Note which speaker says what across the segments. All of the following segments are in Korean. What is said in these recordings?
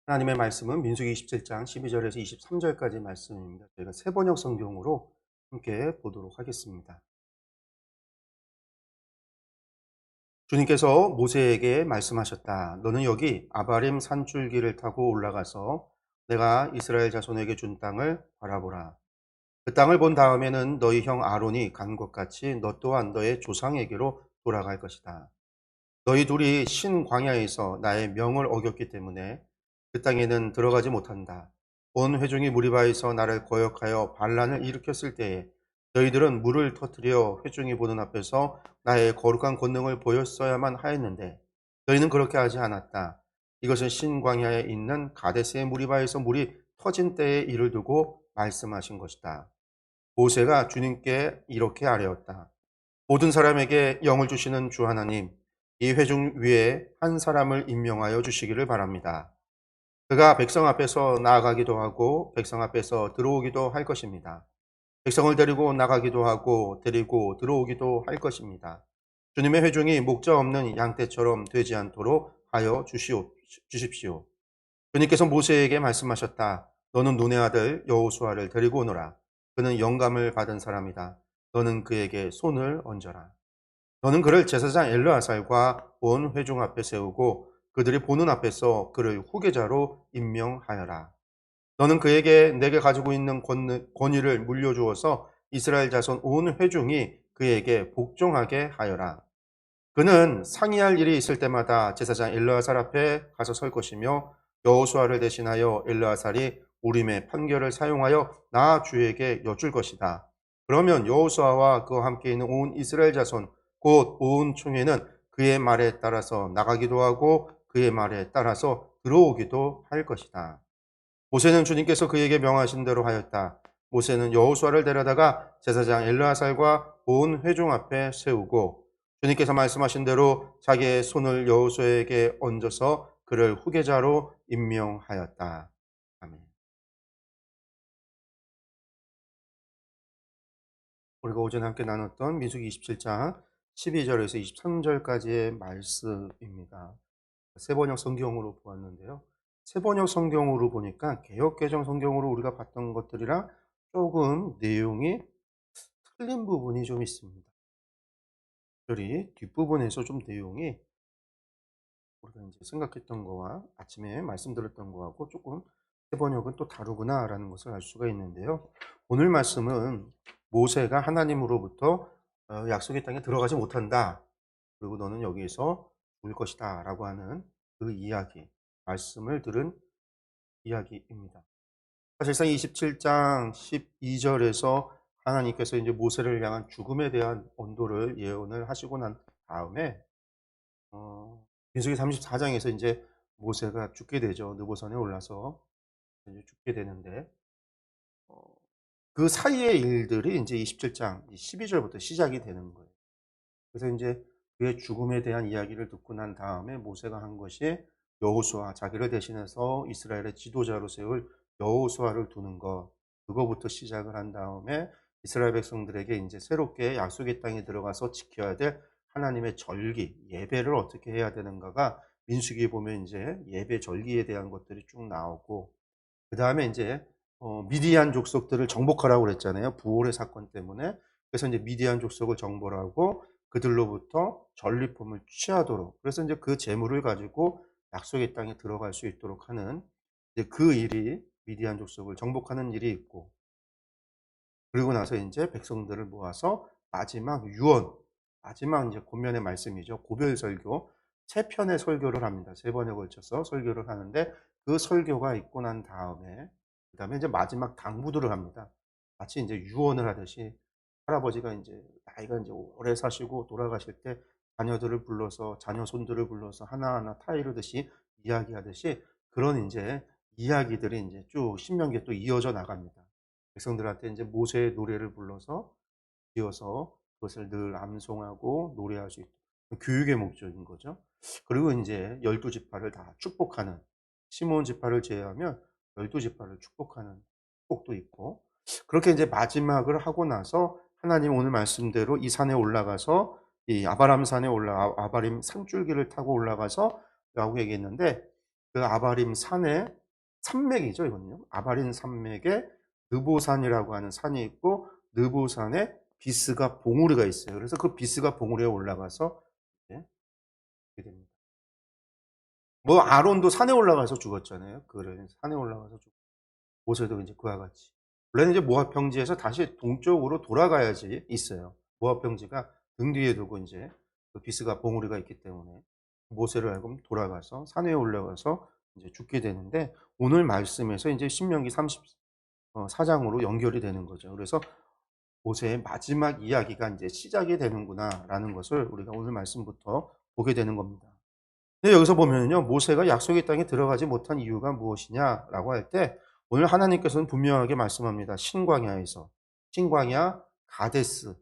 Speaker 1: 하나님의 말씀은 민수기 27장 12절에서 23절까지 말씀입니다. 저희가 세번역 성경으로 함께 보도록 하겠습니다. 주님께서 모세에게 말씀하셨다. 너는 여기 아바림 산줄기를 타고 올라가서 내가 이스라엘 자손에게 준 땅을 바라보라. 그 땅을 본 다음에는 너희 형 아론이 간 것 같이 너 또한 너의 조상에게로 돌아갈 것이다. 너희 둘이 신 광야에서 나의 명을 어겼기 때문에 그 땅에는 들어가지 못한다. 온 회중이 무리바에서 나를 거역하여 반란을 일으켰을 때에 너희들은 물을 터뜨려 회중이 보는 앞에서 나의 거룩한 권능을 보였어야만 하였는데 너희는 그렇게 하지 않았다. 이것은 신 광야에 있는 가데스의 무리바에서 물이 터진 때의 일을 두고 말씀하신 것이다. 모세가 주님께 이렇게 아뢰었다. 모든 사람에게 영을 주시는 주 하나님, 이 회중 위에 한 사람을 임명하여 주시기를 바랍니다. 그가 백성 앞에서 나아가기도 하고 백성 앞에서 들어오기도 할 것입니다. 백성을 데리고 나가기도 하고 데리고 들어오기도 할 것입니다. 주님의 회중이 목자 없는 양떼처럼 되지 않도록 하여 주십시오. 주님께서 모세에게 말씀하셨다. 너는 눈의 아들 여호수아를 데리고 오너라. 그는 영감을 받은 사람이다. 너는 그에게 손을 얹어라. 너는 그를 제사장 엘르아살과 온 회중 앞에 세우고 그들이 보는 앞에서 그를 후계자로 임명하여라. 너는 그에게 내게 가지고 있는 권위를 물려주어서 이스라엘 자손 온 회중이 그에게 복종하게 하여라. 그는 상의할 일이 있을 때마다 제사장 엘르아살 앞에 가서 설 것이며 여호수아를 대신하여 엘르아살이 우림의 판결을 사용하여 나 주에게 여쭐 것이다. 그러면 여호수아와 그와 함께 있는 온 이스라엘 자손 곧 온 총회는 그의 말에 따라서 나가기도 하고 그의 말에 따라서 들어오기도 할 것이다. 모세는 주님께서 그에게 명하신 대로 하였다. 모세는 여호수아를 데려다가 제사장 엘르아살과 온 회중 앞에 세우고 주님께서 말씀하신 대로 자기의 손을 여호수아에게 얹어서 그를 후계자로 임명하였다. 아멘. 우리가 오전에 함께 나눴던 민수기 27장 12절에서 23절까지의 말씀입니다. 세번역 성경으로 보았는데요. 세번역 성경으로 보니까 개역개정 성경으로 우리가 봤던 것들이랑 조금 내용이 틀린 부분이 좀 있습니다. 특별히 뒷부분에서 좀 내용이 우리가 이제 생각했던 거와 아침에 말씀드렸던 거하고 조금 세번역은 또 다르구나라는 것을 알 수가 있는데요. 오늘 말씀은 모세가 하나님으로부터 약속의 땅에 들어가지 못한다. 그리고 너는 여기에서 죽을 것이다. 라고 하는 그 이야기, 말씀을 들은 이야기입니다. 사실상 27장 12절에서 하나님께서 이제 모세를 향한 죽음에 대한 언도를 예언을 하시고 난 다음에 민수기 34장에서 이제 모세가 죽게 되죠. 느보산에 올라서 이제 죽게 되는데 어, 그 사이의 일들이 이제 27장 12절부터 시작이 되는 거예요. 그래서 이제 그의 죽음에 대한 이야기를 듣고 난 다음에 모세가 한 것이 여호수아, 자기를 대신해서 이스라엘의 지도자로 세울 여호수아를 두는 것, 그거부터 시작을 한 다음에 이스라엘 백성들에게 이제 새롭게 약속의 땅에 들어가서 지켜야 될 하나님의 절기, 예배를 어떻게 해야 되는가가 민수기에 보면 이제 예배 절기에 대한 것들이 쭉 나오고, 그 다음에 이제 미디안 족속들을 정복하라고 그랬잖아요. 부올의 사건 때문에. 그래서 이제 미디안 족속을 정벌 하고 그들로부터 전리품을 취하도록. 그래서 이제 그 재물을 가지고 약속의 땅에 들어갈 수 있도록 하는 이제 그 일이 미디안 족속을 정복하는 일이 있고, 그리고 나서 이제 백성들을 모아서 마지막 유언, 마지막 이제 권면의 말씀이죠. 고별 설교, 세 편의 설교를 합니다. 세 번에 걸쳐서 설교를 하는데 그 설교가 있고 난 다음에 그다음에 이제 마지막 당부들을 합니다. 마치 이제 유언을 하듯이 할아버지가 이제 나이가 이제 오래 사시고 돌아가실 때 자녀들을 불러서 자녀 손들을 불러서 하나하나 타이르듯이 이야기하듯이 그런 이제 이야기들이 이제 쭉 신명기에 또 이어져 나갑니다. 백성들한테 이제 모세의 노래를 불러서 지어서 그것을 늘 암송하고 노래할 수 있도록 교육의 목적인 거죠. 그리고 이제 12지파를 다 축복하는, 시몬 지파를 제외하면 12지파를 축복하는 축복도 있고, 그렇게 이제 마지막을 하고 나서 하나님 오늘 말씀대로 이 산에 올라가서 이 아바람 산에 아바림 산줄기를 타고 올라가서 라고 얘기했는데 그 아바림 산에 산맥이죠, 이거는요. 아바림 산맥에 느보산이라고 하는 산이 있고 느보산에 비스가 봉우리가 있어요. 그래서 그 비스가 봉우리에 올라가서 이제 그렇게 됩니다. 뭐 아론도 산에 올라가서 죽었잖아요. 그래 산에 올라가서 죽 모세도 이제 그와 같이. 원래는 이제 모압 평지에서 다시 동쪽으로 돌아가야지 있어요. 모압 평지가 등 뒤에 두고 이제 그 비스가 봉우리가 있기 때문에 모세를 하여금 돌아가서 산 위에 올라가서 이제 죽게 되는데 오늘 말씀에서 이제 신명기 34장으로 연결이 되는 거죠. 그래서 모세의 마지막 이야기가 이제 시작이 되는구나라는 것을 우리가 오늘 말씀부터 보게 되는 겁니다. 근데 여기서 보면요, 모세가 약속의 땅에 들어가지 못한 이유가 무엇이냐라고 할 때 오늘 하나님께서는 분명하게 말씀합니다. 신광야에서 신광야 가데스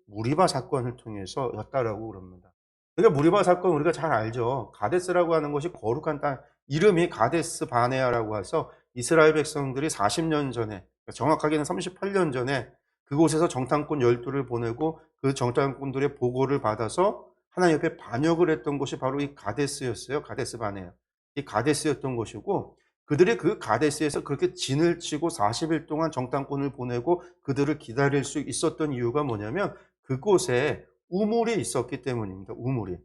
Speaker 1: 무리바 사건을 통해서였다라고 그럽니다. 그러니까 무리바 사건 우리가 잘 알죠. 가데스라고 하는 것이 거룩한 땅, 이름이 가데스 바네아라고 해서 이스라엘 백성들이 40년 전에, 정확하게는 38년 전에 그곳에서 정탐꾼 12를 보내고 그 정탐꾼들의 보고를 받아서 하나님 옆에 반역을 했던 곳이 바로 이 가데스였어요. 가데스 바네아. 이 가데스였던 것이고 그들이 그 가데스에서 그렇게 진을 치고 40일 동안 정탐꾼을 보내고 그들을 기다릴 수 있었던 이유가 뭐냐면 그곳에 우물이 있었기 때문입니다. 우물이.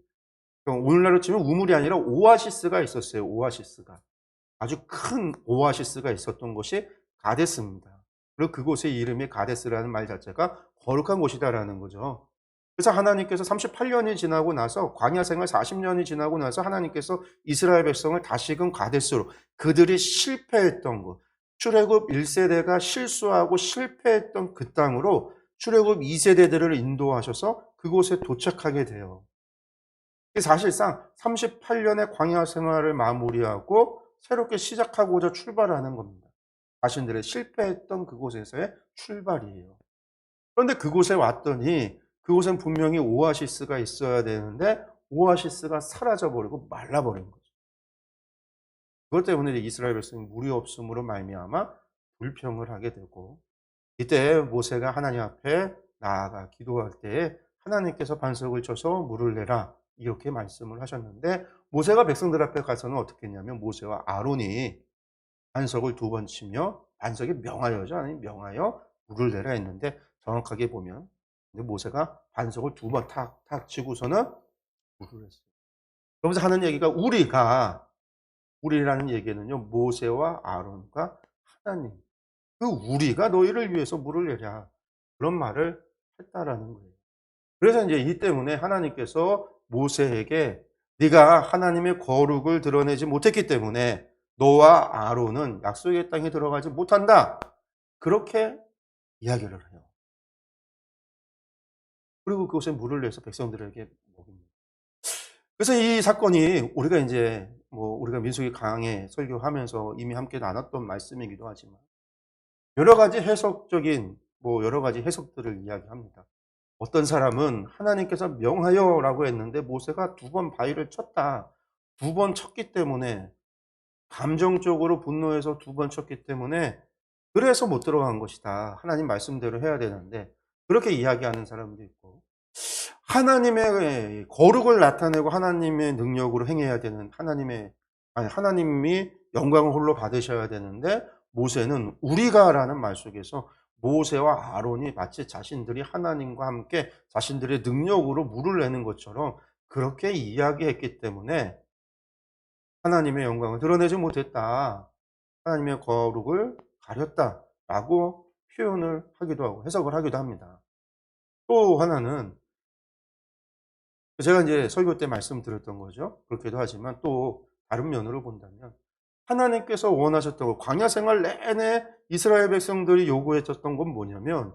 Speaker 1: 오늘날로 치면 우물이 아니라 오아시스가 있었어요. 오아시스가. 아주 큰 오아시스가 있었던 곳이 가데스입니다. 그리고 그곳의 이름이 가데스라는 말 자체가 거룩한 곳이다라는 거죠. 그래서 하나님께서 38년이 지나고 나서 광야 생활 40년이 지나고 나서 하나님께서 이스라엘 백성을 다시금 가데스로 그들이 실패했던 곳, 출애굽 1세대가 실수하고 실패했던 그 땅으로 출애굽 2세대들을 인도하셔서 그곳에 도착하게 돼요. 사실상 38년의 광야 생활을 마무리하고 새롭게 시작하고자 출발하는 겁니다. 자신들의 실패했던 그곳에서의 출발이에요. 그런데 그곳에 왔더니 그곳엔 분명히 오아시스가 있어야 되는데 오아시스가 사라져버리고 말라버린 거죠. 그것 때문에 이스라엘 백성이 물이 없음으로 말미암아 불평을 하게 되고 이때 모세가 하나님 앞에 나아가 기도할 때에 하나님께서 반석을 쳐서 물을 내라 이렇게 말씀을 하셨는데 모세가 백성들 앞에 가서는 어떻게 했냐면 모세와 아론이 반석을 2번 치며 반석이 명하여죠. 아니 명하여 물을 내라 했는데 정확하게 보면 모세가 반석을 2번 탁탁 치고서는 물을 했어요. 그러면서 하는 얘기가 우리라는 얘기는요. 모세와 아론과 하나님. 그 우리가 너희를 위해서 물을 내랴. 그런 말을 했다라는 거예요. 그래서 이제 이 때문에 하나님께서 모세에게 네가 하나님의 거룩을 드러내지 못했기 때문에 너와 아론은 약속의 땅에 들어가지 못한다. 그렇게 이야기를 해요. 그리고 그곳에 물을 내서 백성들에게 먹입니다. 그래서 이 사건이 우리가 이제 우리가 민수기 강해 설교하면서 이미 함께 나눴던 말씀이기도 하지만 여러 가지 해석적인 여러 가지 해석들을 이야기합니다. 어떤 사람은 하나님께서 명하여라고 했는데 모세가 2번 바위를 쳤다. 2번 쳤기 때문에 감정적으로 분노해서 2번 쳤기 때문에 그래서 못 들어간 것이다. 하나님 말씀대로 해야 되는데 그렇게 이야기하는 사람도 있고 하나님의 거룩을 나타내고 하나님의 능력으로 행해야 되는 하나님이 영광을 홀로 받으셔야 되는데 모세는 우리가라는 말 속에서 모세와 아론이 마치 자신들이 하나님과 함께 자신들의 능력으로 물을 내는 것처럼 그렇게 이야기했기 때문에 하나님의 영광을 드러내지 못했다. 하나님의 거룩을 가렸다라고 표현을 하기도 하고 해석을 하기도 합니다. 또 하나는 제가 이제 설교 때 말씀드렸던 거죠. 그렇기도 하지만 또 다른 면으로 본다면 하나님께서 원하셨던 것, 광야 생활 내내 이스라엘 백성들이 요구했었던 건 뭐냐면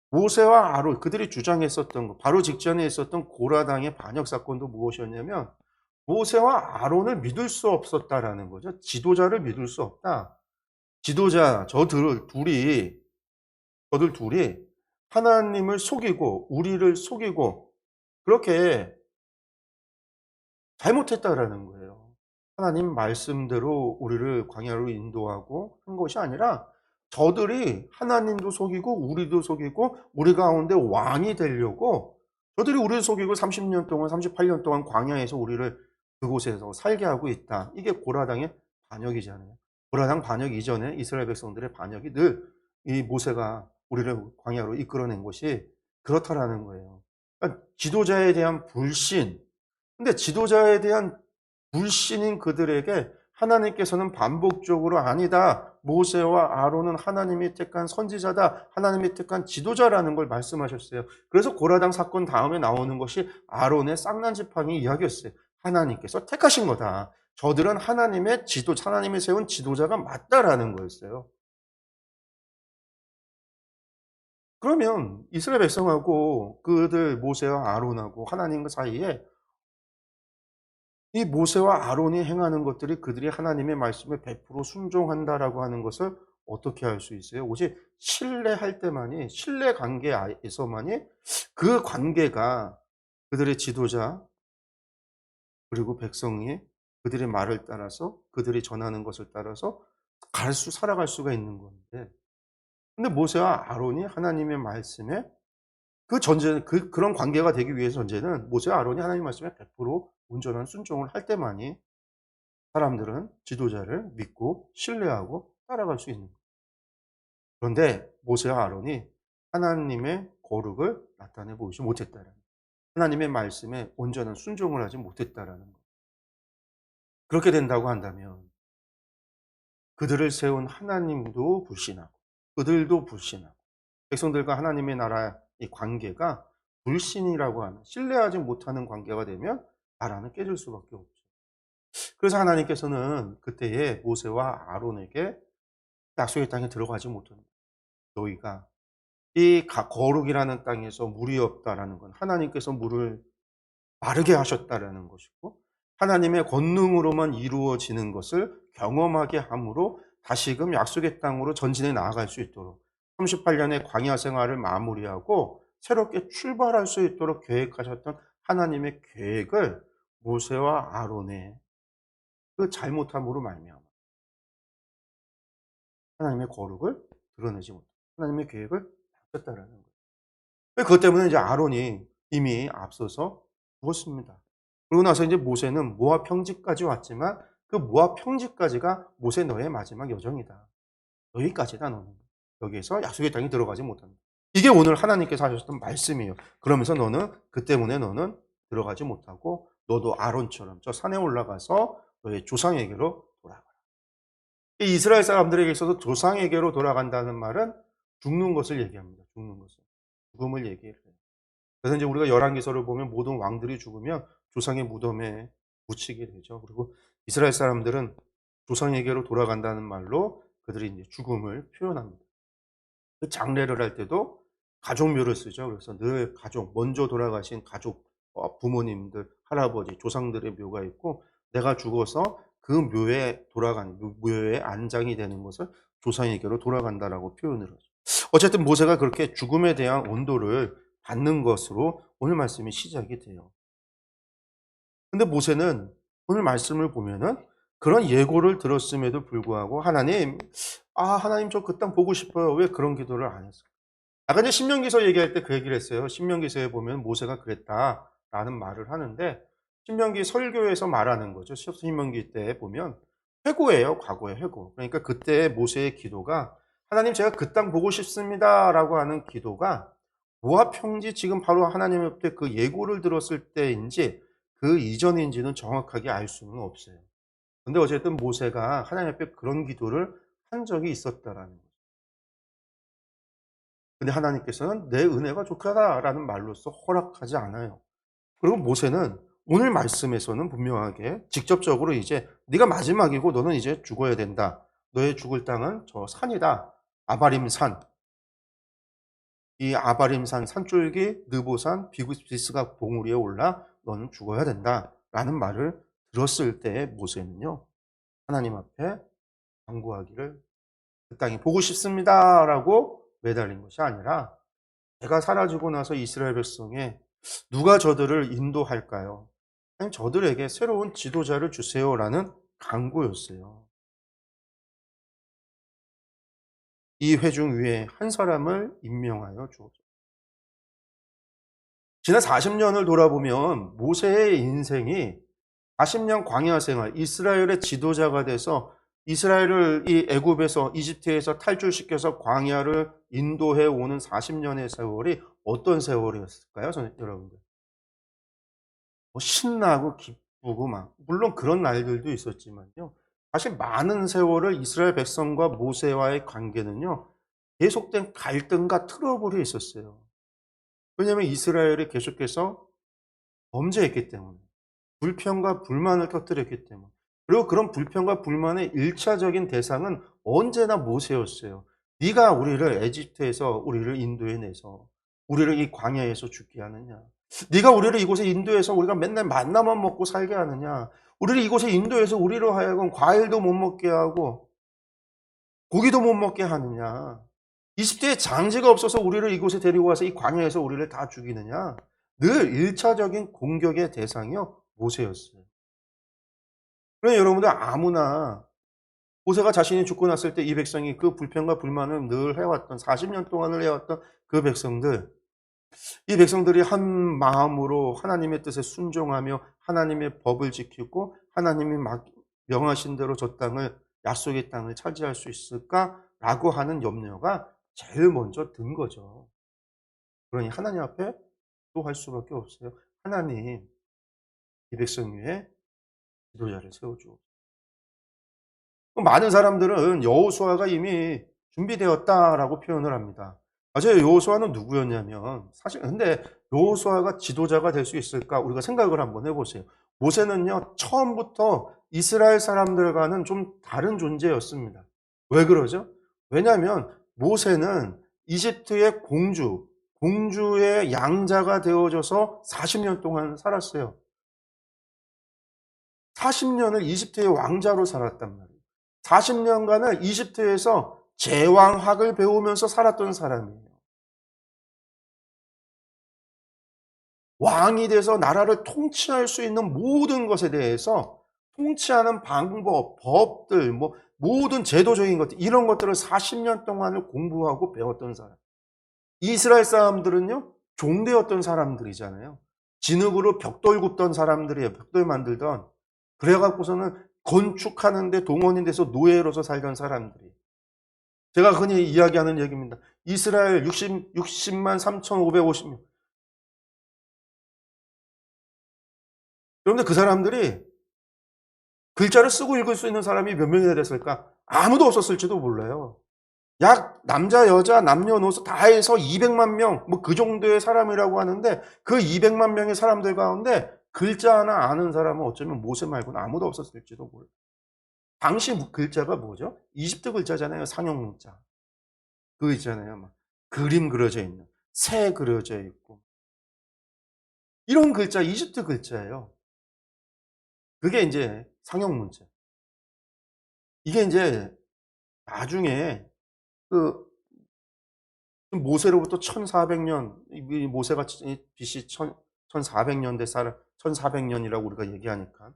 Speaker 1: 모세와 아론 그들이 주장했었던 것, 바로 직전에 있었던 고라당의 반역 사건도 무엇이었냐면 모세와 아론을 믿을 수 없었다라는 거죠. 지도자를 믿을 수 없다. 지도자 저들 둘이 하나님을 속이고 우리를 속이고 그렇게 잘못했다라는 거예요. 하나님 말씀대로 우리를 광야로 인도하고 한 것이 아니라 저들이 하나님도 속이고 우리도 속이고 우리 가운데 왕이 되려고 저들이 우리를 속이고 30년 동안 38년 동안 광야에서 우리를 그곳에서 살게 하고 있다. 이게 고라당의 반역이잖아요. 고라당 반역 이전에 이스라엘 백성들의 반역이 늘 이 모세가 우리를 광야로 이끌어낸 것이 그렇다라는 거예요. 그러니까 지도자에 대한 불신. 근데 지도자에 대한 불신인 그들에게 하나님께서는 반복적으로 아니다. 모세와 아론은 하나님이 택한 선지자다. 하나님이 택한 지도자라는 걸 말씀하셨어요. 그래서 고라당 사건 다음에 나오는 것이 아론의 쌍난지팡이 이야기였어요. 하나님께서 택하신 거다. 저들은 하나님의 하나님이 세운 지도자가 맞다라는 거였어요. 그러면 이스라엘 백성하고 그들 모세와 아론하고 하나님과 사이에 이 모세와 아론이 행하는 것들이 그들이 하나님의 말씀에 100% 순종한다라고 하는 것을 어떻게 알 수 있어요? 오직 신뢰할 때만이, 신뢰 관계에서만이 그 관계가 그들의 지도자 그리고 백성이 그들의 말을 따라서 그들이 전하는 것을 따라서 살아갈 수가 있는 건데. 근데 모세와 아론이 하나님의 말씀에 그런 관계가 되기 위해서 전제는 모세와 아론이 하나님 말씀에 100% 온전한 순종을 할 때만이 사람들은 지도자를 믿고 신뢰하고 따라갈 수 있는 거예요. 그런데 모세와 아론이 하나님의 거룩을 나타내 보이지 못했다라는 거예요. 하나님의 말씀에 온전한 순종을 하지 못했다라는 거예요. 그렇게 된다고 한다면 그들을 세운 하나님도 불신하고 그들도 불신하고 백성들과 하나님의 나라의 이 관계가 불신이라고 하는 신뢰하지 못하는 관계가 되면 나라는 깨질 수밖에 없죠. 그래서 하나님께서는 그때에 모세와 아론에게 약속의 땅에 들어가지 못한다. 너희가 이 거룩이라는 땅에서 물이 없다라는 건 하나님께서 물을 마르게 하셨다라는 것이고 하나님의 권능으로만 이루어지는 것을 경험하게 함으로 다시금 약속의 땅으로 전진해 나아갈 수 있도록 38년의 광야 생활을 마무리하고 새롭게 출발할 수 있도록 계획하셨던 하나님의 계획을 모세와 아론의 그 잘못함으로 말미암아 하나님의 거룩을 드러내지 못하고 하나님의 계획을 바꿨다라는 거예요. 그것 때문에 이제 아론이 이미 앞서서 죽었습니다. 그러고 나서 이제 모세는 모압 평지까지 왔지만 그 모압 평지까지가 모세 너의 마지막 여정이다. 여기까지다 너는. 여기에서 약속의 땅에 들어가지 못한다. 이게 오늘 하나님께서 하셨던 말씀이에요. 그러면서 너는 그 때문에 너는 들어가지 못하고 너도 아론처럼 저 산에 올라가서 너의 조상에게로 돌아가라. 이 이스라엘 사람들에게 있어서 조상에게로 돌아간다는 말은 죽는 것을 얘기합니다. 죽는 것을. 죽음을 얘기해요. 그래서 이제 우리가 열왕기서를 보면 모든 왕들이 죽으면 조상의 무덤에 묻히게 되죠. 그리고 이스라엘 사람들은 조상에게로 돌아간다는 말로 그들이 이제 죽음을 표현합니다. 그 장례를 할 때도 가족묘를 쓰죠. 그래서 늘 가족, 먼저 돌아가신 가족, 부모님들, 할아버지, 조상들의 묘가 있고 내가 죽어서 그 묘에 묘에 안장이 되는 것을 조상에게로 돌아간다라고 표현을 하죠. 어쨌든 모세가 그렇게 죽음에 대한 온도를 받는 것으로 오늘 말씀이 시작이 돼요. 근데 모세는 오늘 말씀을 보면은 그런 예고를 들었음에도 불구하고 하나님, 하나님 저 그 땅 보고 싶어요. 왜 그런 기도를 안 했어요? 아까 이제 신명기서 얘기할 때 그 얘기를 했어요. 신명기서에 보면 모세가 그랬다라는 말을 하는데 신명기 설교에서 말하는 거죠. 신명기 때 보면 회고예요. 과거의 회고. 그러니까 그때 모세의 기도가 하나님 제가 그 땅 보고 싶습니다라고 하는 기도가 모압 평지 지금 바로 하나님 앞에 그 예고를 들었을 때인지 그 이전인지는 정확하게 알 수는 없어요. 근데 어쨌든 모세가 하나님 앞에 그런 기도를 한 적이 있었다라는 거죠. 근데 하나님께서는 내 은혜가 족하다라는 말로써 허락하지 않아요. 그리고 모세는 오늘 말씀에서는 분명하게 직접적으로 이제 네가 마지막이고 너는 이제 죽어야 된다. 너의 죽을 땅은 저 산이다. 아바림 산. 이 아바림 산 산줄기 느보산 비스가 봉우리에 올라 너는 죽어야 된다라는 말을 들었을 때 모세는요. 하나님 앞에 간구하기를 그 땅이 보고 싶습니다라고 매달린 것이 아니라 제가 사라지고 나서 이스라엘 백성에 누가 저들을 인도할까요? 아니 저들에게 새로운 지도자를 주세요라는 간구였어요. 이 회중 위에 한 사람을 임명하여 주옵소서. 지난 40년을 돌아보면 모세의 인생이 40년 광야 생활, 이스라엘의 지도자가 돼서 이스라엘을 이 애굽에서 이집트에서 탈출시켜서 광야를 인도해 오는 40년의 세월이 어떤 세월이었을까요? 여러분들. 뭐 신나고 기쁘고 막 물론 그런 날들도 있었지만요. 사실 많은 세월을 이스라엘 백성과 모세와의 관계는요. 계속된 갈등과 트러블이 있었어요. 왜냐하면 이스라엘이 계속해서 범죄했기 때문에. 불평과 불만을 터뜨렸기 때문에. 그리고 그런 불평과 불만의 1차적인 대상은 언제나 모세였어요. 네가 우리를 에집트에서 우리를 인도해 내서 우리를 이 광야에서 죽게 하느냐. 네가 우리를 이곳에 인도해서 우리가 맨날 만나만 먹고 살게 하느냐. 우리를 이곳에 인도해서 우리로 하여금 과일도 못 먹게 하고 고기도 못 먹게 하느냐. 이집트에 장지가 없어서 우리를 이곳에 데리고 와서 이 광야에서 우리를 다 죽이느냐. 늘 1차적인 공격의 대상이요. 모세였어요. 그러니 여러분들 아무나 모세가 자신이 죽고 났을 때 이 백성이 그 불평과 불만을 늘 해왔던 40년 동안을 해왔던 그 백성들, 이 백성들이 한 마음으로 하나님의 뜻에 순종하며 하나님의 법을 지키고 하나님이 명하신 대로 저 땅을 약속의 땅을 차지할 수 있을까라고 하는 염려가 제일 먼저 든 거죠. 그러니 하나님 앞에 기도할 수밖에 없어요. 하나님, 이 백성 위에 지도자를 세워주옵소서. 많은 사람들은 여호수아가 이미 준비되었다라고 표현을 합니다. 맞아요. 여호수아는 누구였냐면 사실 근데 여호수아가 지도자가 될 수 있을까? 우리가 생각을 한번 해보세요. 모세는요 처음부터 이스라엘 사람들과는 좀 다른 존재였습니다. 왜 그러죠? 왜냐하면 모세는 이집트의 공주의 양자가 되어져서 40년 동안 살았어요. 40년을 이집트의 왕자로 살았단 말이에요. 40년간을 이집트에서 제왕학을 배우면서 살았던 사람이에요. 왕이 돼서 나라를 통치할 수 있는 모든 것에 대해서 통치하는 방법, 법들, 뭐 모든 제도적인 것들 이런 것들을 40년 동안을 공부하고 배웠던 사람. 이스라엘 사람들은요. 종되었던 사람들이잖아요. 진흙으로 벽돌 굽던 사람들이에요. 벽돌 만들던. 그래 갖고서는 건축하는 데 동원이 돼서 노예로서 살던 사람들이. 제가 흔히 이야기하는 얘기입니다. 이스라엘 60만 3,550명. 여러분들 그 사람들이 글자를 쓰고 읽을 수 있는 사람이 몇 명이나 됐을까? 아무도 없었을지도 몰라요. 약 남자 여자 남녀노소 다 해서 200만 명 뭐 그 정도의 사람이라고 하는데 그 200만 명의 사람들 가운데 글자 하나 아는 사람은 어쩌면 모세 말고는 아무도 없었을지도 몰라요. 당시 글자가 뭐죠? 이집트 글자잖아요. 상형 문자. 그거 있잖아요. 막 그림 그려져 있는, 새 그려져 있고. 이런 글자 이집트 글자예요. 그게 이제 상형 문자. 이게 이제 나중에 그 모세로부터 1400년 모세가 BC 1400년대 살 1400년이라고 우리가 얘기하니까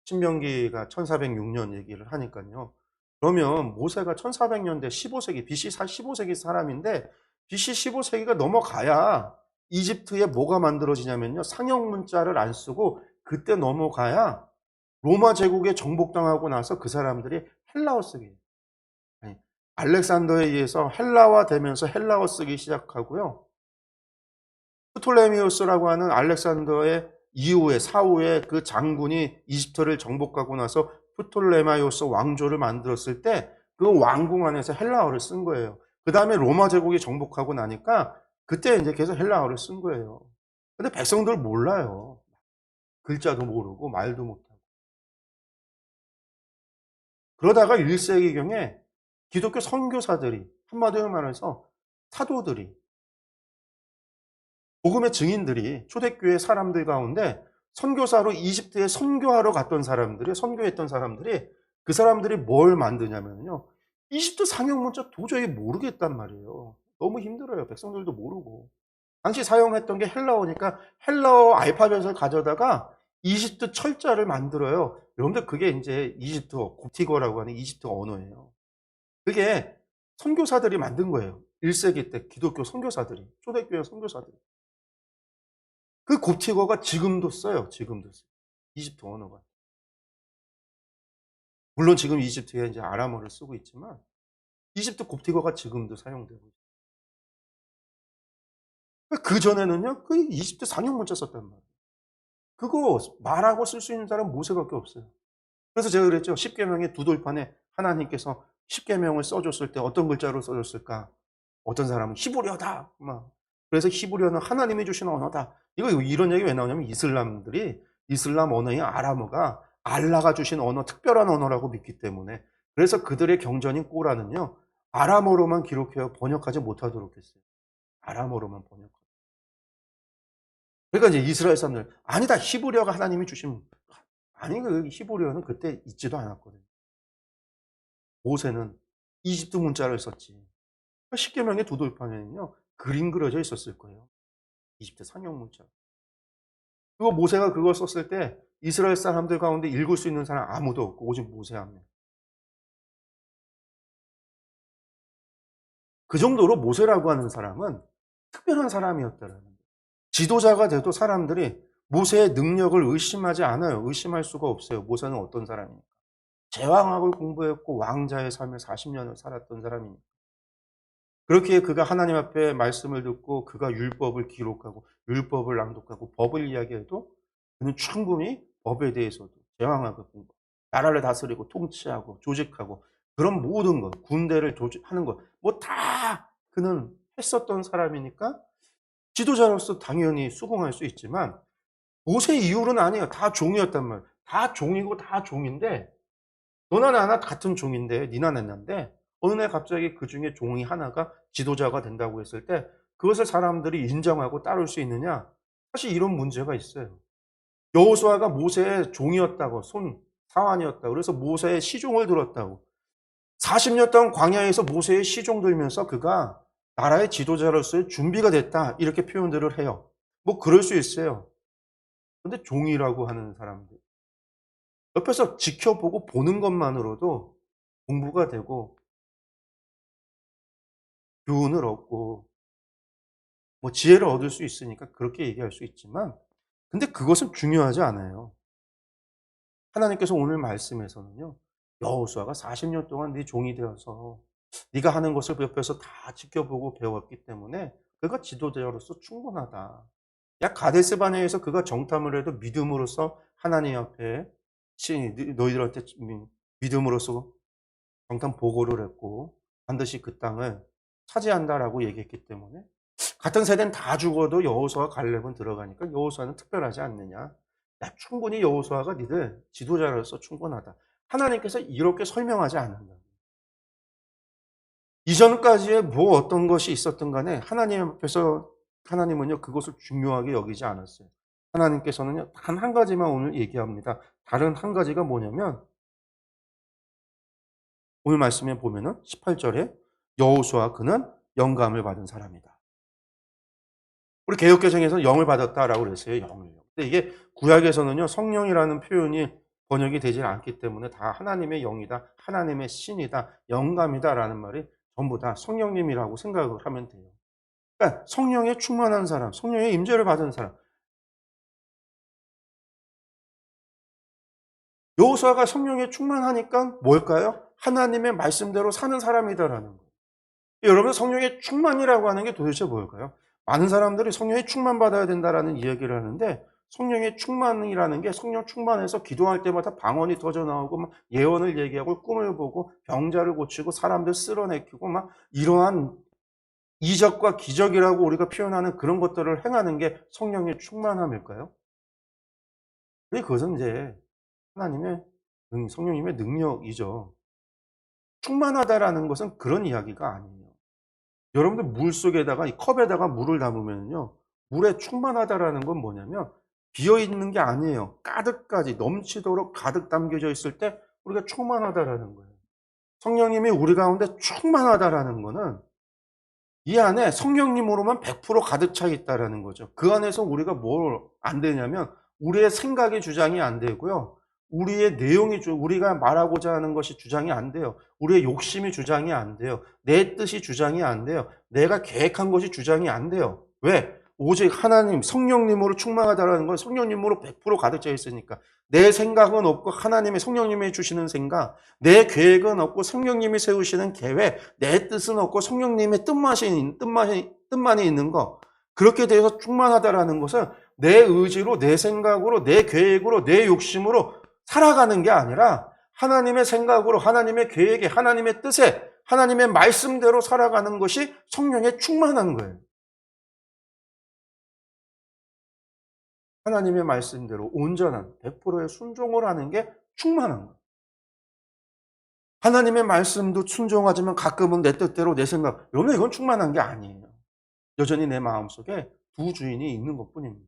Speaker 1: 신명기가 1406년 얘기를 하니까요. 그러면 모세가 1400년대 15세기 BC 15세기 사람인데 BC 15세기가 넘어가야 이집트에 뭐가 만들어지냐면요. 상형 문자를 안 쓰고 그때 넘어가야 로마 제국에 정복당하고 나서 그 사람들이 헬라어 쓰기 아니, 알렉산더에 의해서 헬라화 되면서 헬라어 쓰기 시작하고요. 프톨레미우스라고 하는 알렉산더의 이후에 사후에 그 장군이 이집트를 정복하고 나서 프톨레마이오스 왕조를 만들었을 때 그 왕궁 안에서 헬라어를 쓴 거예요. 그 다음에 로마 제국이 정복하고 나니까 그때 이제 계속 헬라어를 쓴 거예요. 근데 백성들 몰라요. 글자도 모르고 말도 못하고. 그러다가 1세기경에 기독교 선교사들이 한마디로 말해서 사도들이 복음의 증인들이 초대교회 사람들 가운데 선교사로 이집트에 선교하러 갔던 사람들이 선교했던 사람들이 그 사람들이 뭘 만드냐면요. 이집트 상형 문자 도저히 모르겠단 말이에요. 너무 힘들어요. 백성들도 모르고. 당시 사용했던 게 헬라어니까 헬라어 알파벳을 가져다가 이집트 철자를 만들어요. 여러분들 그게 이제 이집트어, 고티거라고 하는 이집트 언어예요. 그게 선교사들이 만든 거예요. 1세기 때 기독교 선교사들이, 초대교회 선교사들이. 그 곱티거가 지금도 써요. 지금도 써요. 이집트 언어가. 물론 지금 이집트에 이제 아람어를 쓰고 있지만 이집트 곱티거가 지금도 사용되고 있어요. 그전에는요. 그 이집트 상형 문자 썼단 말이에요. 그거 말하고 쓸 수 있는 사람은 모세밖에 없어요. 그래서 제가 그랬죠. 십계명의 두 돌판에 하나님께서 십계명을 써 줬을 때 어떤 글자로 써 줬을까? 어떤 사람은 히브리어다. 막. 그래서 히브리어는 하나님이 주신 언어다. 이거 이런 얘기 왜 나오냐면 이슬람들이 이슬람 언어인 아람어가 알라가 주신 언어, 특별한 언어라고 믿기 때문에 그래서 그들의 경전인 꼬란은요. 아람어로만 기록해요. 번역하지 못하도록 했어요. 아람어로만 번역. 그러니까 이제 이스라엘 사람들 아니다. 히브리어가 하나님이 주신 아니 그 히브리어는 그때 있지도 않았거든요. 모세는 이집트 문자를 썼지. 십계명의 두 돌판에는요. 그림 그려져 있었을 거예요. 이집트 상형 문자. 그거 모세가 그걸 썼을 때 이스라엘 사람들 가운데 읽을 수 있는 사람 아무도 없고 오직 모세 한 명. 그 정도로 모세라고 하는 사람은 특별한 사람이었다라는 거예요. 지도자가 돼도 사람들이 모세의 능력을 의심하지 않아요. 의심할 수가 없어요. 모세는 어떤 사람입니까? 제왕학을 공부했고 왕자의 삶을 40년을 살았던 사람이니까. 그렇기에 그가 하나님 앞에 말씀을 듣고 그가 율법을 기록하고 율법을 낭독하고 법을 이야기해도 그는 충분히 법에 대해서도 제왕학을 공부, 나라를 다스리고 통치하고 조직하고 그런 모든 것, 군대를 조직하는 것, 뭐 다 그는 했었던 사람이니까 지도자로서 당연히 수긍할 수 있지만 모세 이후로는 아니에요. 다 종이었단 말이에요. 다 종이고 다 종인데 너나 나나 같은 종인데 니나 내나인데 어느 날 갑자기 그중에 종이 하나가 지도자가 된다고 했을 때 그것을 사람들이 인정하고 따를 수 있느냐? 사실 이런 문제가 있어요. 여호수아가 모세의 종이었다고 손 사환이었다고 그래서 모세의 시종을 들었다고 40년 동안 광야에서 모세의 시종 들면서 그가 나라의 지도자로서의 준비가 됐다 이렇게 표현들을 해요. 뭐 그럴 수 있어요. 근데 종이라고 하는 사람들 옆에서 지켜보고 보는 것만으로도 공부가 되고 교훈을 얻고 뭐 지혜를 얻을 수 있으니까 그렇게 얘기할 수 있지만 근데 그것은 중요하지 않아요. 하나님께서 오늘 말씀에서는요. 여호수아가 40년 동안 네 종이 되어서 네가 하는 것을 옆에서 다 지켜보고 배웠기 때문에 그가 지도자로서 충분하다. 야 가데스 바네에서 그가 정탐을 해도 믿음으로써 하나님 앞에 너희들한테 믿음으로써 정탐 보고를 했고 반드시 그 땅을 차지한다라고 얘기했기 때문에 같은 세대는 다 죽어도 여호수아와 갈렙은 들어가니까 여호수아는 특별하지 않느냐. 야, 충분히 여호수아가 니들 지도자로서 충분하다. 하나님께서 이렇게 설명하지 않는다. 이전까지의 뭐 어떤 것이 있었든 간에 하나님 앞에서 하나님은요 그것을 중요하게 여기지 않았어요. 하나님께서는요 단 한 가지만 오늘 얘기합니다. 다른 한 가지가 뭐냐면 오늘 말씀에 보면은 18절에 여호수아 그는 영감을 받은 사람이다. 우리 개역개정에서는 영을 받았다라고 그랬어요. 영을요. 근데 이게 구약에서는요 성령이라는 표현이 번역이 되지 않기 때문에 다 하나님의 영이다, 하나님의 신이다, 영감이다라는 말이 전부 다 성령님이라고 생각을 하면 돼요. 그러니까 성령에 충만한 사람, 성령의 임재를 받은 사람. 여호수아가 성령에 충만하니까 뭘까요? 하나님의 말씀대로 사는 사람이다라는 거예요. 여러분 성령의 충만이라고 하는 게 도대체 뭘까요? 많은 사람들이 성령에 충만받아야 된다라는 이야기를 하는데 성령의 충만이라는 게 성령 충만해서 기도할 때마다 방언이 터져 나오고 막 예언을 얘기하고 꿈을 보고 병자를 고치고 사람들 쓸어내키고 막 이러한 이적과 기적이라고 우리가 표현하는 그런 것들을 행하는 게 성령의 충만함일까요? 근데 그것은 이제 하나님의 성령님의 능력이죠. 충만하다라는 것은 그런 이야기가 아니에요. 여러분들 물속에다가 이 컵에다가 물을 담으면요. 물에 충만하다라는 건 뭐냐면 비어 있는 게 아니에요. 가득까지 넘치도록 가득 담겨져 있을 때 우리가 충만하다라는 거예요. 성령님이 우리 가운데 충만하다라는 거는 이 안에 성령님으로만 100% 가득 차 있다라는 거죠. 그 안에서 우리가 뭘 안 되냐면 우리의 생각의 주장이 안 되고요. 우리의 내용이 우리가 말하고자 하는 것이 주장이 안 돼요. 우리의 욕심이 주장이 안 돼요. 내 뜻이 주장이 안 돼요. 내가 계획한 것이 주장이 안 돼요. 왜? 오직 하나님, 성령님으로 충만하다라는 건 성령님으로 100% 가득 차 있으니까. 내 생각은 없고 하나님의 성령님이 주시는 생각, 내 계획은 없고 성령님이 세우시는 계획, 내 뜻은 없고 성령님의 뜻만이 있는 거. 그렇게 돼서 충만하다라는 것은 내 의지로, 내 생각으로, 내 계획으로, 내 욕심으로 살아가는 게 아니라 하나님의 생각으로, 하나님의 계획에, 하나님의 뜻에, 하나님의 말씀대로 살아가는 것이 성령에 충만한 거예요. 하나님의 말씀대로 온전한 100%의 순종을 하는 게 충만한 거예요. 하나님의 말씀도 순종하지만 가끔은 내 뜻대로 내 생각, 여러분 이건 충만한 게 아니에요. 여전히 내 마음속에 두 주인이 있는 것뿐입니다.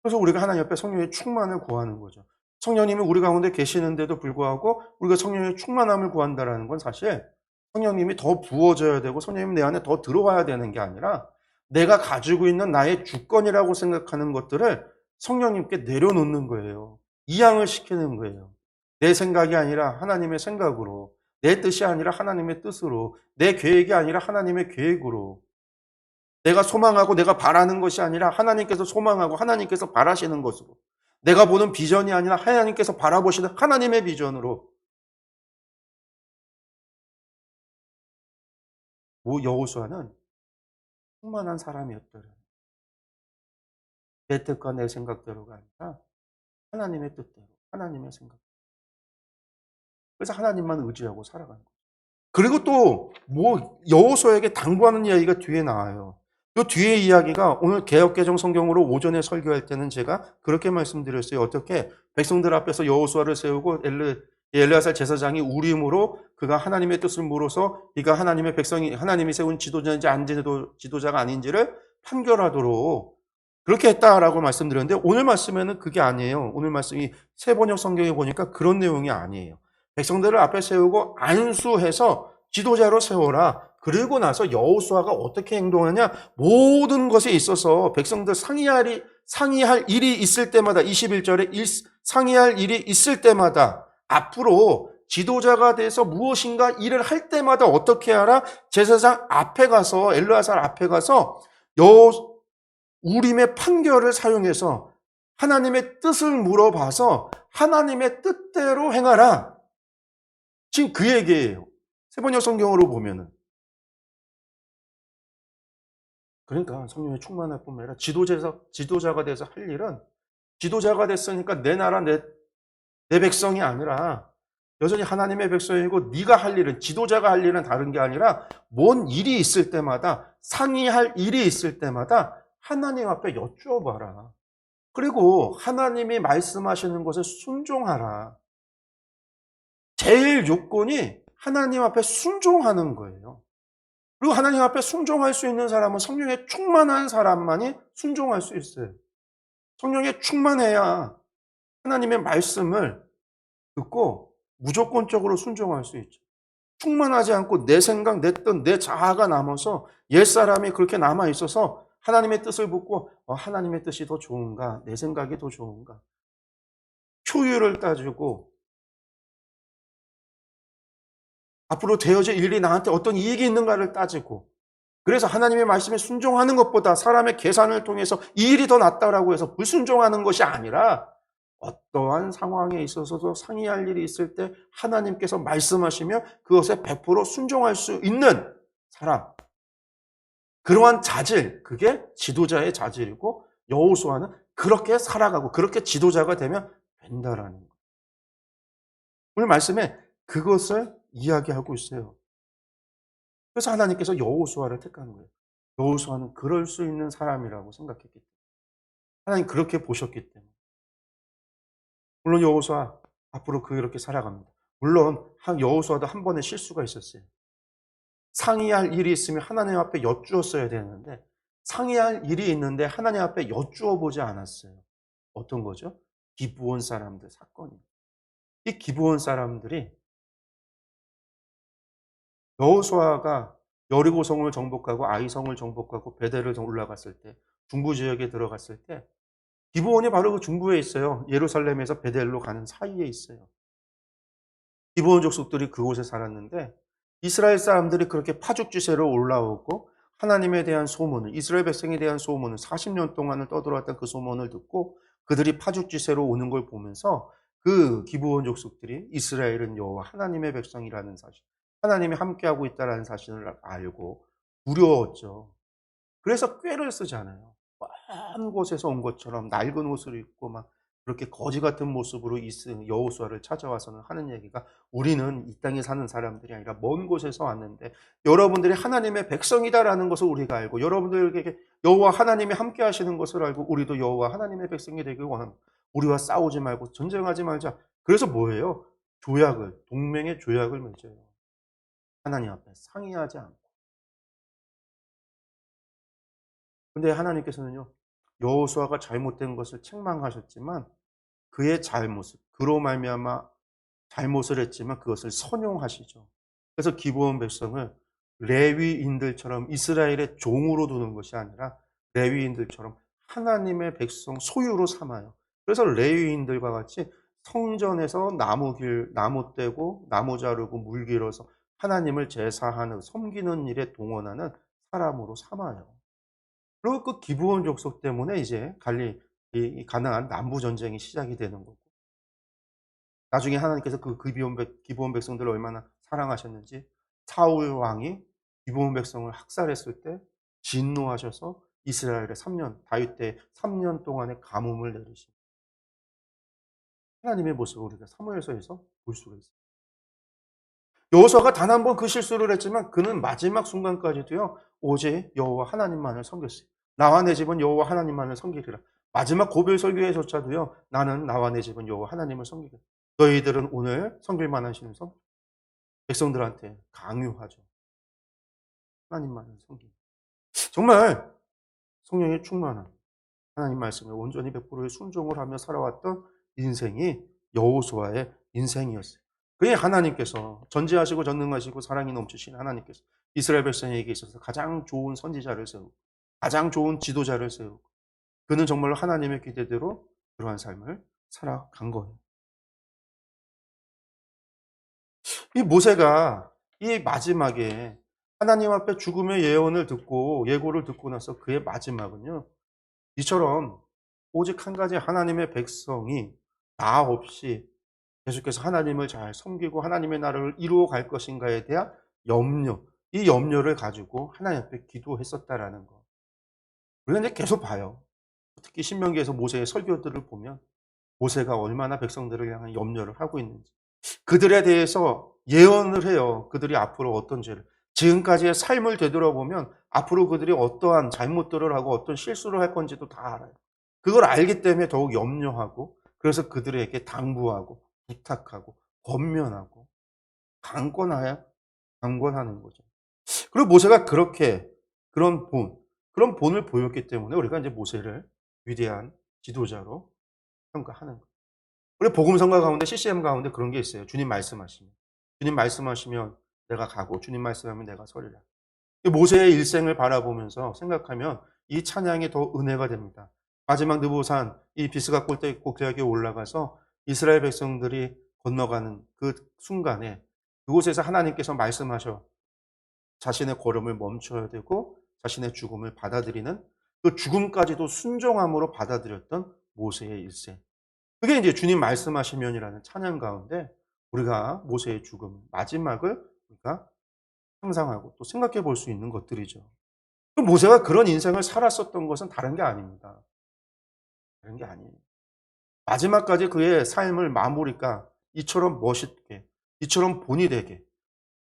Speaker 1: 그래서 우리가 하나님 옆에 성령의 충만을 구하는 거죠. 성령님이 우리 가운데 계시는데도 불구하고 우리가 성령의 충만함을 구한다는 건 사실 성령님이 더 부어져야 되고 성령님이 내 안에 더 들어와야 되는 게 아니라 내가 가지고 있는 나의 주권이라고 생각하는 것들을 성령님께 내려놓는 거예요. 이양을 시키는 거예요. 내 생각이 아니라 하나님의 생각으로, 내 뜻이 아니라 하나님의 뜻으로, 내 계획이 아니라 하나님의 계획으로, 내가 소망하고 내가 바라는 것이 아니라 하나님께서 소망하고 하나님께서 바라시는 것으로, 내가 보는 비전이 아니라 하나님께서 바라보시는 하나님의 비전으로 여호수아는 충만한 사람이었더라. 내 뜻과 내 생각대로가 아니라 하나님의 뜻대로, 하나님의 생각. 그래서 하나님만 의지하고 살아가는 거예요. 그리고 또 여호수아에게 당부하는 이야기가 뒤에 나와요. 이 뒤에 이야기가 오늘 개역개정 성경으로 오전에 설교할 때는 제가 그렇게 말씀드렸어요. 어떻게 백성들 앞에서 여호수아를 세우고 엘르야살 제사장이 우림으로 그가 하나님의 뜻을 물어서 이가 하나님의 백성이 하나님이 세운 지도자인지 안 지도자가 아닌지를 판결하도록 그렇게 했다라고 말씀드렸는데 오늘 말씀에는 그게 아니에요. 오늘 말씀이 세번역 성경에 보니까 그런 내용이 아니에요. 백성들을 앞에 세우고 안수해서 지도자로 세워라. 그리고 나서 여호수아가 어떻게 행동하냐? 모든 것에 있어서 백성들 상의할 일이 있을 때마다 21절에 상의할 일이 있을 때마다 앞으로 지도자가 돼서 무엇인가 일을 할 때마다 어떻게 하라? 제사장 앞에 가서 엘르아살 앞에 가서 우림의 판결을 사용해서 하나님의 뜻을 물어봐서 하나님의 뜻대로 행하라. 지금 그 얘기예요. 세번역 성경으로 보면은. 그러니까 성령의 충만할 뿐만 아니라 지도자가 돼서 할 일은 지도자가 됐으니까 내 나라 내 백성이 아니라 여전히 하나님의 백성이고 네가 할 일은 지도자가 할 일은 다른 게 아니라 뭔 일이 있을 때마다 상의할 일이 있을 때마다 하나님 앞에 여쭈어봐라. 그리고 하나님이 말씀하시는 것에 순종하라. 제일 요건이 하나님 앞에 순종하는 거예요. 그리고 하나님 앞에 순종할 수 있는 사람은 성령에 충만한 사람만이 순종할 수 있어요. 성령에 충만해야 하나님의 말씀을 듣고 무조건적으로 순종할 수 있죠. 충만하지 않고 내 생각, 내 뜻, 내 자아가 남아서 옛사람이 그렇게 남아 있어서 하나님의 뜻을 묻고 하나님의 뜻이 더 좋은가? 내 생각이 더 좋은가? 효율을 따지고 앞으로 되어질 일이 나한테 어떤 이익이 있는가를 따지고 그래서 하나님의 말씀에 순종하는 것보다 사람의 계산을 통해서 이 일이 더 낫다라고 해서 불순종하는 것이 아니라 어떠한 상황에 있어서도 상의할 일이 있을 때 하나님께서 말씀하시며 그것에 100% 순종할 수 있는 사람. 그러한 자질, 그게 지도자의 자질이고 여호수아는 그렇게 살아가고 그렇게 지도자가 되면 된다라는 거예요. 오늘 말씀에 그것을 이야기하고 있어요. 그래서 하나님께서 여호수아를 택한 거예요. 여호수아는 그럴 수 있는 사람이라고 생각했기 때문에. 하나님 그렇게 보셨기 때문에. 물론 여호수아 앞으로 그렇게 살아갑니다. 물론 여호수아도 한 번의 실수가 있었어요. 상의할 일이 있으면 하나님 앞에 여쭈었어야 되는데 상의할 일이 있는데 하나님 앞에 여쭈어 보지 않았어요. 어떤 거죠? 기브온 사람들 사건입니다. 이 기브온 사람들이 여호수아가 여리고성을 정복하고 아이성을 정복하고 베델을 올라갔을 때 중부 지역에 들어갔을 때 기브온이 바로 그 중부에 있어요. 예루살렘에서 베델로 가는 사이에 있어요. 기브온 족속들이 그곳에 살았는데 이스라엘 사람들이 그렇게 파죽지세로 올라오고 하나님에 대한 소문을, 이스라엘 백성에 대한 소문을 40년 동안을 떠들어왔던 그 소문을 듣고 그들이 파죽지세로 오는 걸 보면서 그 기브온 족속들이 이스라엘은 여호와 하나님의 백성이라는 사실, 하나님이 함께하고 있다는 사실을 알고 두려웠죠. 그래서 꾀를 쓰잖아요. 먼 곳에서 온 것처럼 낡은 옷을 입고 막 그렇게 거지 같은 모습으로 여호수아를 찾아와서는 하는 얘기가, 우리는 이 땅에 사는 사람들이 아니라 먼 곳에서 왔는데 여러분들이 하나님의 백성이다라는 것을 우리가 알고 여러분들에게 여호와 하나님이 함께 하시는 것을 알고 우리도 여호와 하나님의 백성이 되길 원합니다. 우리와 싸우지 말고 전쟁하지 말자. 그래서 뭐예요? 동맹의 조약을 맺어요. 하나님 앞에 상의하지 않고. 근데 하나님께서는요, 여호수아가 잘못된 것을 책망하셨지만 그의 잘못을, 그로 말미암아 잘못을 했지만 그것을 선용하시죠. 그래서 기브온 백성을 레위인들처럼 이스라엘의 종으로 두는 것이 아니라 레위인들처럼 하나님의 백성 소유로 삼아요. 그래서 레위인들과 같이 성전에서 나무 떼고 나무 자르고 물 길어서 하나님을 제사하는 섬기는 일에 동원하는 사람으로 삼아요. 그리고 그 기브온 족속 때문에 이제 이 가나안 남부 전쟁이 시작이 되는 거고, 나중에 하나님께서 그 기브온 백성들을 얼마나 사랑하셨는지 사울 왕이 기브온 백성을 학살했을 때 진노하셔서 이스라엘에 3년, 다윗 때 3년 동안의 가뭄을 내리신 하나님의 모습을 우리가 사무엘서에서 볼 수가 있어요. 여호수아가 단 한 번 그 실수를 했지만 그는 마지막 순간까지도요, 오직 여호와 하나님만을 섬겼어요. 나와 내 집은 여호와 하나님만을 섬기리라. 마지막 고별 설교에조차도요, 나는 나와 내 집은 여호와 하나님을 섬기겠다. 너희들은 오늘 섬길 만한 신성 백성들한테 강요하죠. 하나님만을 섬기라. 정말 성령의 충만한 하나님 말씀에 온전히 100%의 순종을 하며 살아왔던 인생이 여호수아의 인생이었어요. 그게 하나님께서 전지하시고 전능하시고 사랑이 넘치신 하나님께서 이스라엘 백성에게 있어서 가장 좋은 선지자를 세우고 가장 좋은 지도자를 세우고 그는 정말로 하나님의 기대대로 그러한 삶을 살아간 거예요. 이 모세가 이 마지막에 하나님 앞에 죽음의 예고를 듣고 나서 그의 마지막은요, 이처럼 오직 한 가지 하나님의 백성이 나 없이 계속해서 하나님을 잘 섬기고 하나님의 나라를 이루어 갈 것인가에 대한 이 염려를 가지고 하나님 앞에 기도했었다라는 거. 우리가 이제 계속 봐요. 특히 신명기에서 모세의 설교들을 보면 모세가 얼마나 백성들을 향한 염려를 하고 있는지. 그들에 대해서 예언을 해요. 그들이 앞으로 어떤 죄를. 지금까지의 삶을 되돌아보면 앞으로 그들이 어떠한 잘못들을 하고 어떤 실수를 할 건지도 다 알아요. 그걸 알기 때문에 더욱 염려하고 그래서 그들에게 당부하고 부탁하고 권면하고 강권하여 강권하는 거죠. 그리고 모세가 그렇게 그런 그런 본을 보였기 때문에 우리가 이제 모세를 위대한 지도자로 평가하는 거예요. 우리 복음성가 가운데 CCM 가운데 그런 게 있어요. 주님 말씀하시면 내가 가고 주님 말씀하면 내가 서리라. 모세의 일생을 바라보면서 생각하면 이 찬양이 더 은혜가 됩니다. 마지막 느보산 이 비스가 꼭대기에 올라가서 이스라엘 백성들이 건너가는 그 순간에 그곳에서 하나님께서 말씀하셔 자신의 걸음을 멈춰야 되고 자신의 죽음을 받아들이는 그 죽음까지도 순종함으로 받아들였던 모세의 일생. 그게 이제 주님 말씀하시면이라는 찬양 가운데 우리가 모세의 죽음, 마지막을 우리가 상상하고 또 생각해 볼 수 있는 것들이죠. 그 모세가 그런 인생을 살았었던 것은 다른 게 아닙니다. 다른 게 아니에요. 마지막까지 그의 삶을 마무리가 이처럼 멋있게, 이처럼 본이 되게,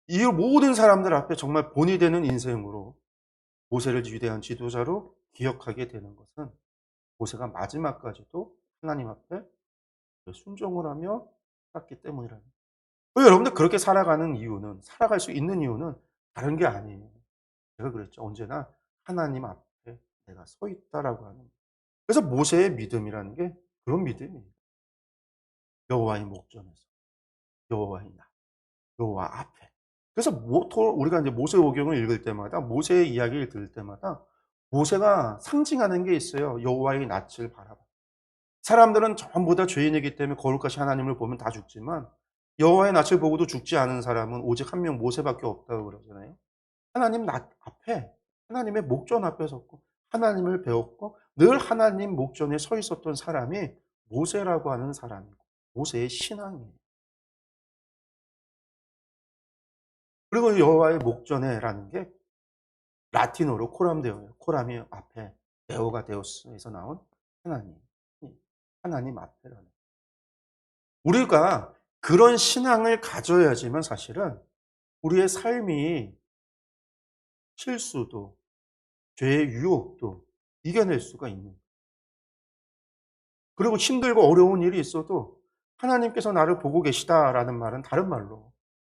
Speaker 1: 이 모든 사람들 앞에 정말 본이 되는 인생으로 모세를 위대한 지도자로 기억하게 되는 것은 모세가 마지막까지도 하나님 앞에 순종을 하며 살았기 때문이라는 거예요. 여러분들 그렇게 살아갈 수 있는 이유는 다른 게 아니에요. 제가 그랬죠. 언제나 하나님 앞에 내가 서 있다라고 하는. 그래서 모세의 믿음이라는 게 그런 믿음이에요. 여호와의 목전에서, 여호와의 나, 여호와 앞에. 그래서 우리가 이제 모세오경을 읽을 때마다 모세의 이야기를 들을 때마다 모세가 상징하는 게 있어요. 여호와의 낯을 바라봐. 사람들은 전부 다 죄인이기 때문에 거룩하신 하나님을 보면 다 죽지만 여호와의 낯을 보고도 죽지 않은 사람은 오직 한 명 모세밖에 없다고 그러잖아요. 하나님 낯 앞에 하나님의 목전 앞에 섰고 하나님을 배웠고 늘 하나님 목전에 서 있었던 사람이 모세라고 하는 사람이고 모세의 신앙이에요. 그리고 여호와의 목전에라는 게 라틴어로 코람데오예요. 코람이 앞에 데오가 데우스에서 나온 하나님. 하나님 앞에라는. 우리가 그런 신앙을 가져야지만 사실은 우리의 삶이 실수도 죄의 유혹도 이겨낼 수가 있는 거예요. 그리고 힘들고 어려운 일이 있어도 하나님께서 나를 보고 계시다라는 말은 다른 말로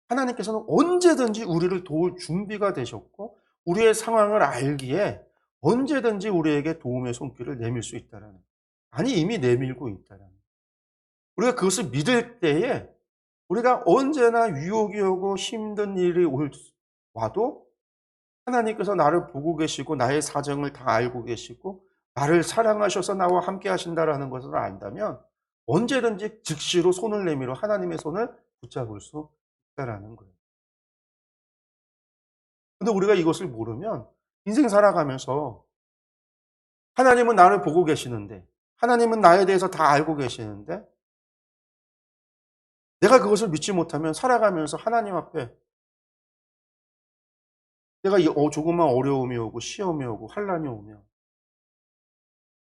Speaker 1: 하나님께서는 언제든지 우리를 도울 준비가 되셨고 우리의 상황을 알기에 언제든지 우리에게 도움의 손길을 내밀 수 있다라는 거예요. 아니 이미 내밀고 있다라는 거예요. 우리가 그것을 믿을 때에 우리가 언제나 유혹이 오고 힘든 일이 와도 하나님께서 나를 보고 계시고 나의 사정을 다 알고 계시고 나를 사랑하셔서 나와 함께 하신다라는 것을 안다면 언제든지 즉시로 손을 내밀어 하나님의 손을 붙잡을 수 있다라는 거예요. 근데 우리가 이것을 모르면 인생 살아가면서 하나님은 나를 보고 계시는데 하나님은 나에 대해서 다 알고 계시는데 내가 그것을 믿지 못하면 살아가면서 하나님 앞에 내가 조금만 어려움이 오고 시험이 오고 환난이 오면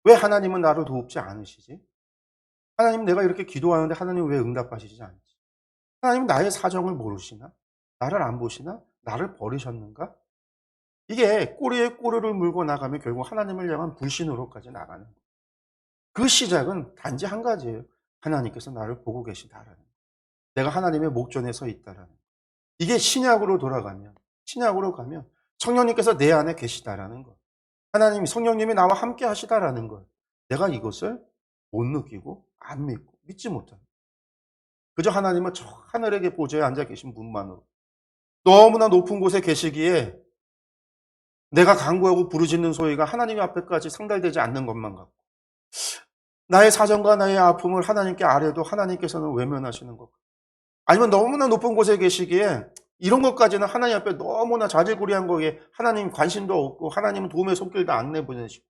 Speaker 1: 왜 하나님은 나를 돕지 않으시지? 하나님 내가 이렇게 기도하는데 하나님 왜 응답하시지 않지? 하나님 나의 사정을 모르시나? 나를 안 보시나? 나를 버리셨는가? 이게 꼬리에 꼬리를 물고 나가면 결국 하나님을 향한 불신으로까지 나가는 거예요. 그 시작은 단지 한 가지예요. 하나님께서 나를 보고 계시다라는 거예요. 내가 하나님의 목전에 서 있다라는 거예요. 이게 신약으로 돌아가면 신약으로 가면 성령님께서 내 안에 계시다라는 거예요. 하나님 성령님이 나와 함께 하시다라는 걸 내가 이것을 못 느끼고 안 믿고 믿지 못합니다. 그저 하나님은 저 하늘에게 보좌에 앉아 계신 분만으로 너무나 높은 곳에 계시기에 내가 간구하고 부르짖는 소리가 하나님 앞에까지 상달되지 않는 것만 같고 나의 사정과 나의 아픔을 하나님께 아뢰도 하나님께서는 외면하시는 것 같고 아니면 너무나 높은 곳에 계시기에 이런 것까지는 하나님 앞에 너무나 자질구레한 거기에 하나님 관심도 없고 하나님은 도움의 손길도 안 내보내시고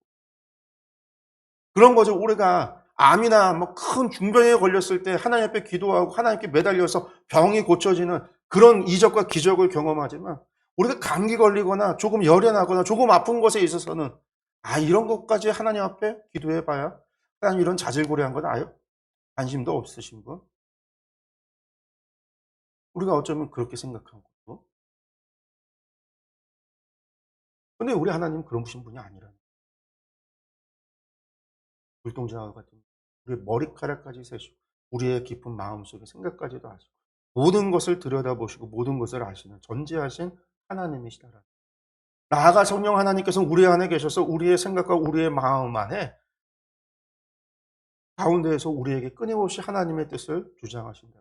Speaker 1: 그런 거죠. 우리가 암이나 뭐 큰 중병에 걸렸을 때 하나님 앞에 기도하고 하나님께 매달려서 병이 고쳐지는 그런 이적과 기적을 경험하지만 우리가 감기 걸리거나 조금 열이 나거나 조금 아픈 것에 있어서는 이런 것까지 하나님 앞에 기도해 봐야 하나님 이런 자질구레한 건 아예 관심도 없으신 분? 우리가 어쩌면 그렇게 생각하고 근데 우리 하나님은 그런 분이 아니라는 불동자 같은 우리의 머리카락까지 세시고 우리의 깊은 마음속의 생각까지도 아시고 모든 것을 들여다보시고 모든 것을 아시는 전지하신 하나님이시다라. 나아가 성령 하나님께서는 우리 안에 계셔서 우리의 생각과 우리의 마음 안에 가운데에서 우리에게 끊임없이 하나님의 뜻을 주장하신다.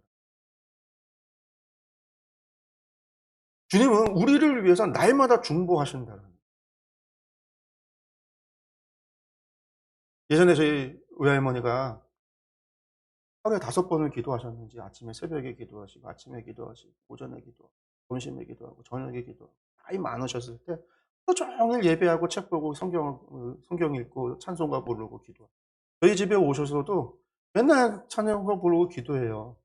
Speaker 1: 주님은 우리를 위해서 날마다 중보하신다는 거예요. 예전에 저희 외할머니가 하루에 5번을 기도하셨는지 아침에 새벽에 기도하시고 아침에 기도하시고 오전에 기도하고 점심에 기도하고 저녁에 기도하고 나이 많으셨을 때 하루 종일 예배하고 책 보고 성경 읽고 찬송가 부르고 기도하고 저희 집에 오셔서도 맨날 찬양가 부르고 기도해요.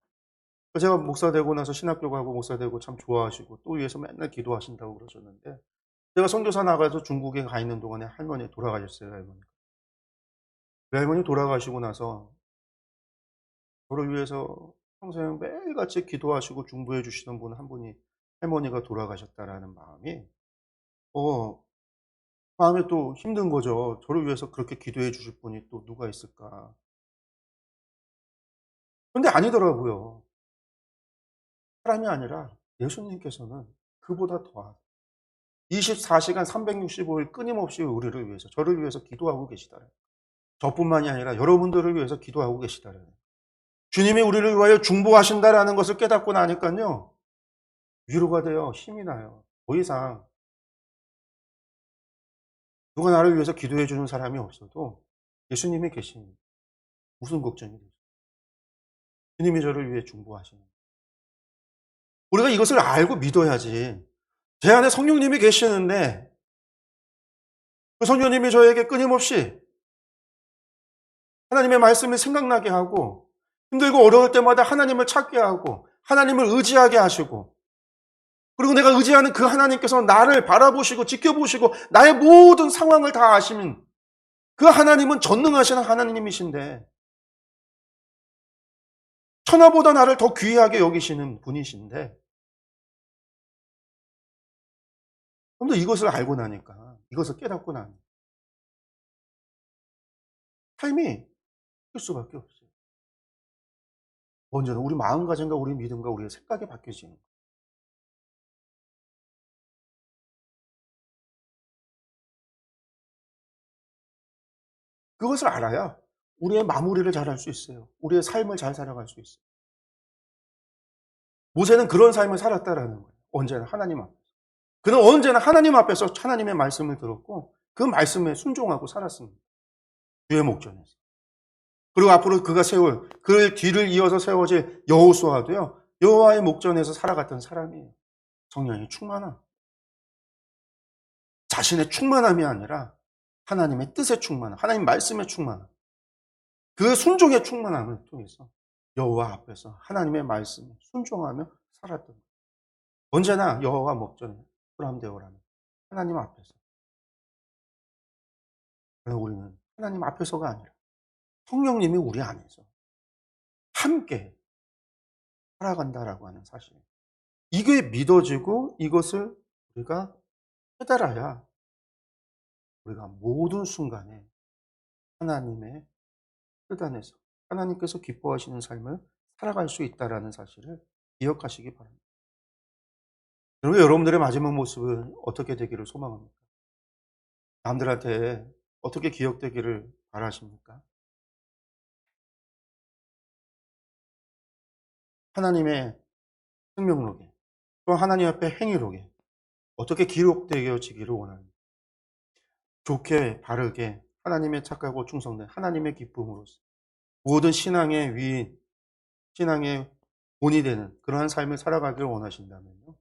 Speaker 1: 제가 목사 되고 나서 신학교 가고 목사 되고 참 좋아하시고 또 위해서 맨날 기도하신다고 그러셨는데 제가 선교사 나가서 중국에 가 있는 동안에 할머니 돌아가셨어요, 할머니가. 외할머니 돌아가시고 나서 저를 위해서 평생 매일같이 기도하시고 중보해 주시던 분 한 분이 할머니가 돌아가셨다라는 마음이 어 마음이 또 힘든 거죠. 저를 위해서 그렇게 기도해 주실 분이 또 누가 있을까. 근데 아니더라고요. 사람이 아니라 예수님께서는 그보다 더한 24시간 365일 끊임없이 우리를 위해서 저를 위해서 기도하고 계시다는 저뿐만이 아니라 여러분들을 위해서 기도하고 계시다는 주님이 우리를 위하여 중보하신다라는 것을 깨닫고 나니깐요. 위로가 돼요. 힘이 나요. 더 이상 누가 나를 위해서 기도해 주는 사람이 없어도 예수님이 계십니다. 무슨 걱정이 되죠? 주님이 저를 위해 중보하시는. 우리가 이것을 알고 믿어야지. 제 안에 성령님이 계시는데 그 성령님이 저에게 끊임없이 하나님의 말씀을 생각나게 하고 힘들고 어려울 때마다 하나님을 찾게 하고 하나님을 의지하게 하시고 그리고 내가 의지하는 그 하나님께서 나를 바라보시고 지켜보시고 나의 모든 상황을 다 아시는 그 하나님은 전능하신 하나님이신데 천하보다 나를 더 귀하게 여기시는 분이신데 좀 더 이것을 알고 나니까 이것을 깨닫고 나니 삶이 바뀔 수밖에 없어요. 언제나 우리 마음가짐과 우리 믿음과 우리의 생각이 바뀌어지는 거예요. 그것을 알아야 우리의 마무리를 잘할 수 있어요. 우리의 삶을 잘 살아갈 수 있어요. 모세는 그런 삶을 살았다라는 거예요. 언제나 하나님 앞에서. 그는 언제나 하나님 앞에서 하나님의 말씀을 들었고 그 말씀에 순종하고 살았습니다. 주의 목전에서. 그리고 앞으로 그가 세울 그 뒤를 이어서 세워질 여호수아도요. 여호와의 목전에서 살아갔던 사람이에요. 성령의 충만함. 자신의 충만함이 아니라 하나님의 뜻의 충만함, 하나님 말씀의 충만함. 그 순종의 충만함을 통해서 여호와 앞에서 하나님의 말씀에 순종하며 살았던 거예요. 언제나 여호와 목전에 홀함되오라는 하나님 앞에서. 그래서 우리는 하나님 앞에서가 아니라 성령님이 우리 안에서 함께 살아간다라고 하는 사실. 이게 믿어지고 이것을 우리가 깨달아야 우리가 모든 순간에 하나님의 뜻 안에서 하나님께서 기뻐하시는 삶을 살아갈 수 있다라는 사실을 기억하시기 바랍니다. 여러분, 여러분들의 마지막 모습은 어떻게 되기를 소망합니까? 남들한테 어떻게 기억되기를 바라십니까? 하나님의 생명록에 또 하나님 앞에 행위록에 어떻게 기록되어지기를 원합니다. 좋게 바르게 하나님의 착하고 충성된 하나님의 기쁨으로서 모든 신앙의 위인, 신앙의 본이 되는 그러한 삶을 살아가기를 원하신다면요.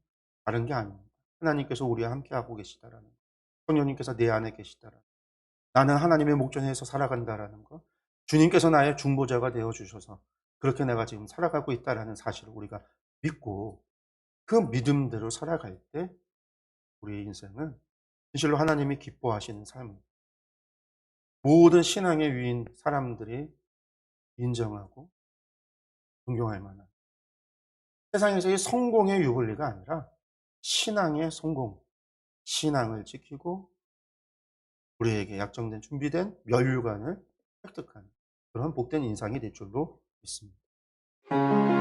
Speaker 1: 다른 게 아닙니다. 하나님께서 우리와 함께하고 계시다라는 것. 성령님께서 내 안에 계시다라는 것. 나는 하나님의 목전에서 살아간다라는 것. 주님께서 나의 중보자가 되어 주셔서 그렇게 내가 지금 살아가고 있다라는 사실을 우리가 믿고 그 믿음대로 살아갈 때 우리의 인생은 진실로 하나님이 기뻐하시는 삶, 모든 신앙의 위인 사람들이 인정하고 존경할 만한 세상에서의 성공의 유불리가 아니라 신앙의 성공, 신앙을 지키고 우리에게 약정된 준비된 멸류관을 획득하는 그런 복된 인상이 될 줄로 믿습니다.